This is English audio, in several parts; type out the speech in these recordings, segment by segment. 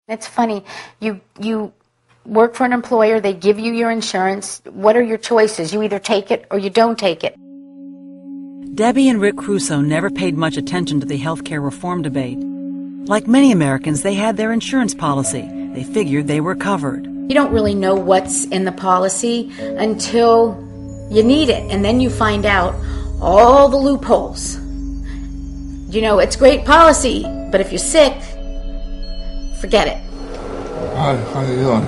It's funny, you work for an employer, they give you your insurance. What are your choices? You either take it or you don't take it. Debbie and Rick Crusoe never paid much attention to the health care reform debate. Like many Americans, they had their insurance policy. They figured they were covered. You don't really know what's in the policy until you need it, and then you find out all the loopholes. You know, it's great policy, but if you're sick, forget it. Hi, how you doing?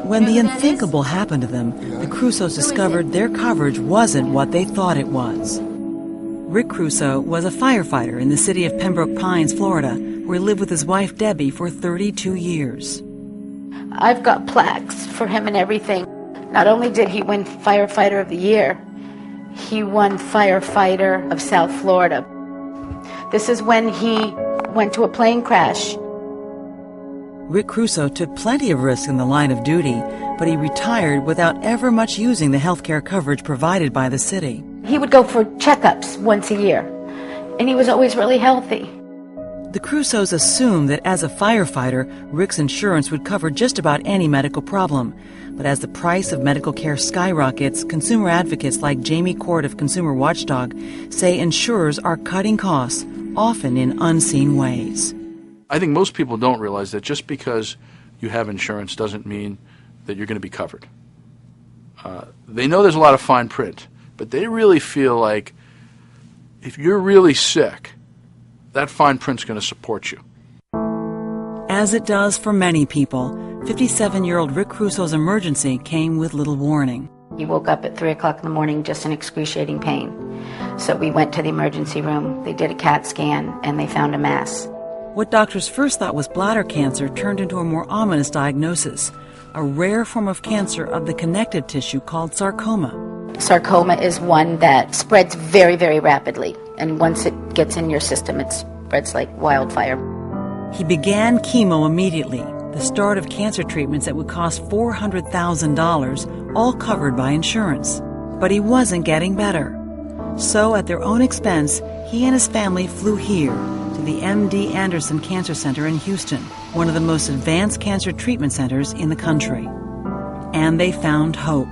When the unthinkable happened to them, the Crusoes discovered their coverage wasn't what they thought it was. Rick Crusoe was a firefighter in the city of Pembroke Pines, Florida, where he lived with his wife Debbie for 32 years. I've got plaques for him and everything. Not only did he win Firefighter of the Year, he won Firefighter of South Florida. This is when he went to a plane crash. Rick Crusoe took plenty of risk in the line of duty, but he retired without ever much using the health care coverage provided by the city. He would go for checkups once a year, and he was always really healthy. The Crusoes assumed that as a firefighter, Rick's insurance would cover just about any medical problem. But as the price of medical care skyrockets, consumer advocates like Jamie Court of Consumer Watchdog say insurers are cutting costs, often in unseen ways. I think most people don't realize that just because you have insurance doesn't mean that you're going to be covered. They know there's a lot of fine print, but they really feel like if you're really sick, that fine print's going to support you. As it does for many people, 57-year-old Rick Crusoe's emergency came with little warning. He woke up at 3 o'clock in the morning just in excruciating pain. So we went to the emergency room, they did a CAT scan, and they found a mass. What doctors first thought was bladder cancer turned into a more ominous diagnosis, a rare form of cancer of the connective tissue called sarcoma. Sarcoma is one that spreads very, very rapidly, and once it gets in your system, it spreads like wildfire. He began chemo immediately, the start of cancer treatments that would cost $400,000, all covered by insurance. But he wasn't getting better. So, at their own expense, he and his family flew here to the MD Anderson Cancer Center in Houston, one of the most advanced cancer treatment centers in the country. And they found hope.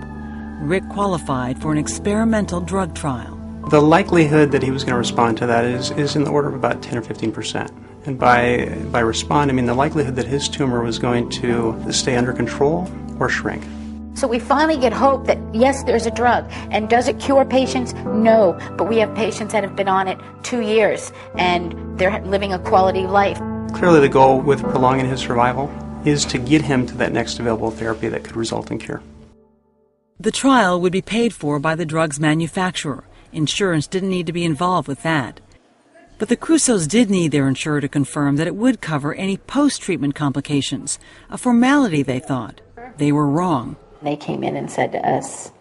Rick qualified for an experimental drug trial. The likelihood that he was going to respond to that is in the order of about 10 or 15%. And by respond, I mean the likelihood that his tumor was going to stay under control or shrink. So we finally get hope that, yes, there's a drug. And does it cure patients? No. But we have patients that have been on it 2 years, and they're living a quality life. Clearly the goal with prolonging his survival is to get him to that next available therapy that could result in cure. The trial would be paid for by the drug's manufacturer. Insurance didn't need to be involved with that. But the Crusoes did need their insurer to confirm that it would cover any post-treatment complications, a formality they thought. They were wrong. They came in and said to us,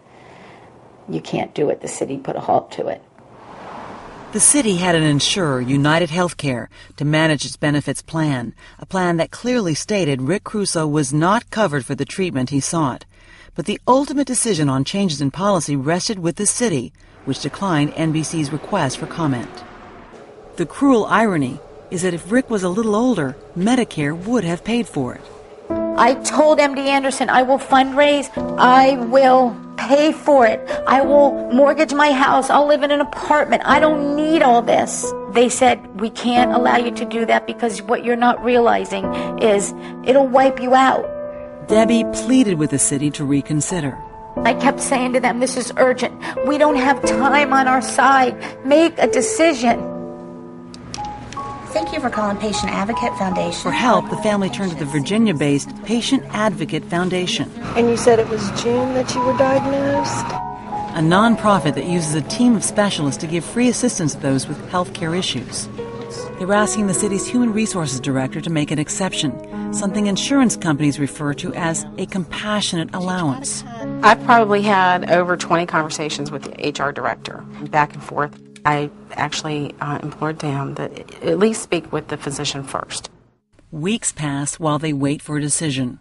you can't do it. The city put a halt to it. The city had an insurer, United Healthcare, to manage its benefits plan, a plan that clearly stated Rick Crusoe was not covered for the treatment he sought. But the ultimate decision on changes in policy rested with the city, which declined NBC's request for comment. The cruel irony is that if Rick was a little older, Medicare would have paid for it. I told MD Anderson, I will fundraise, I will pay for it, I will mortgage my house, I'll live in an apartment, I don't need all this. They said, we can't allow you to do that because what you're not realizing is it'll wipe you out. Debbie pleaded with the city to reconsider. I kept saying to them, this is urgent. We don't have time on our side. Make a decision. Thank you for calling Patient Advocate Foundation. For help, the family turned to the Virginia-based Patient Advocate Foundation. And you said it was June that you were diagnosed? A nonprofit that uses a team of specialists to give free assistance to those with health care issues. They were asking the city's human resources director to make an exception, something insurance companies refer to as a compassionate allowance. I've probably had over 20 conversations with the HR director, back and forth. I actually implored to him that at least speak with the physician first. Weeks pass while they wait for a decision.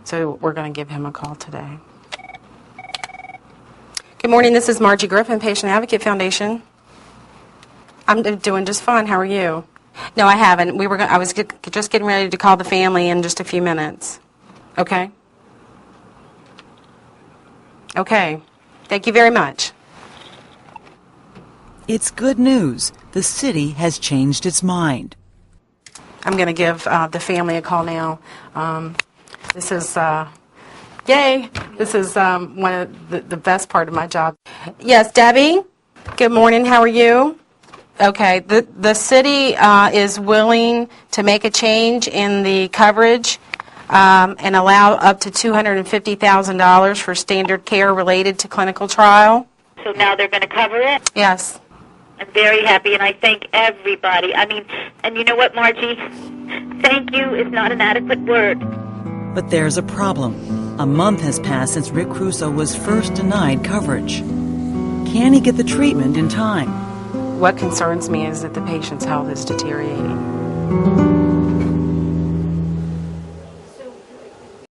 So we're going to give him a call today. Good morning, this is Margie Griffin, Patient Advocate Foundation. I'm doing just fine. How are you? No, I haven't. I was just getting ready to call the family in just a few minutes. Okay? Okay. Thank you very much. It's good news. The city has changed its mind. I'm going to give the family a call now. This is, yay, this is one of the best part of my job. Yes, Debbie, good morning, how are you? Okay, the city is willing to make a change in the coverage and allow up to $250,000 for standard care related to clinical trial. So now they're going to cover it? Yes. I'm very happy, and I thank everybody. I mean, and you know what, Margie? Thank you is not an adequate word. But there's a problem. A month has passed since Rick Crusoe was first denied coverage. Can he get the treatment in time? What concerns me is that the patient's health is deteriorating.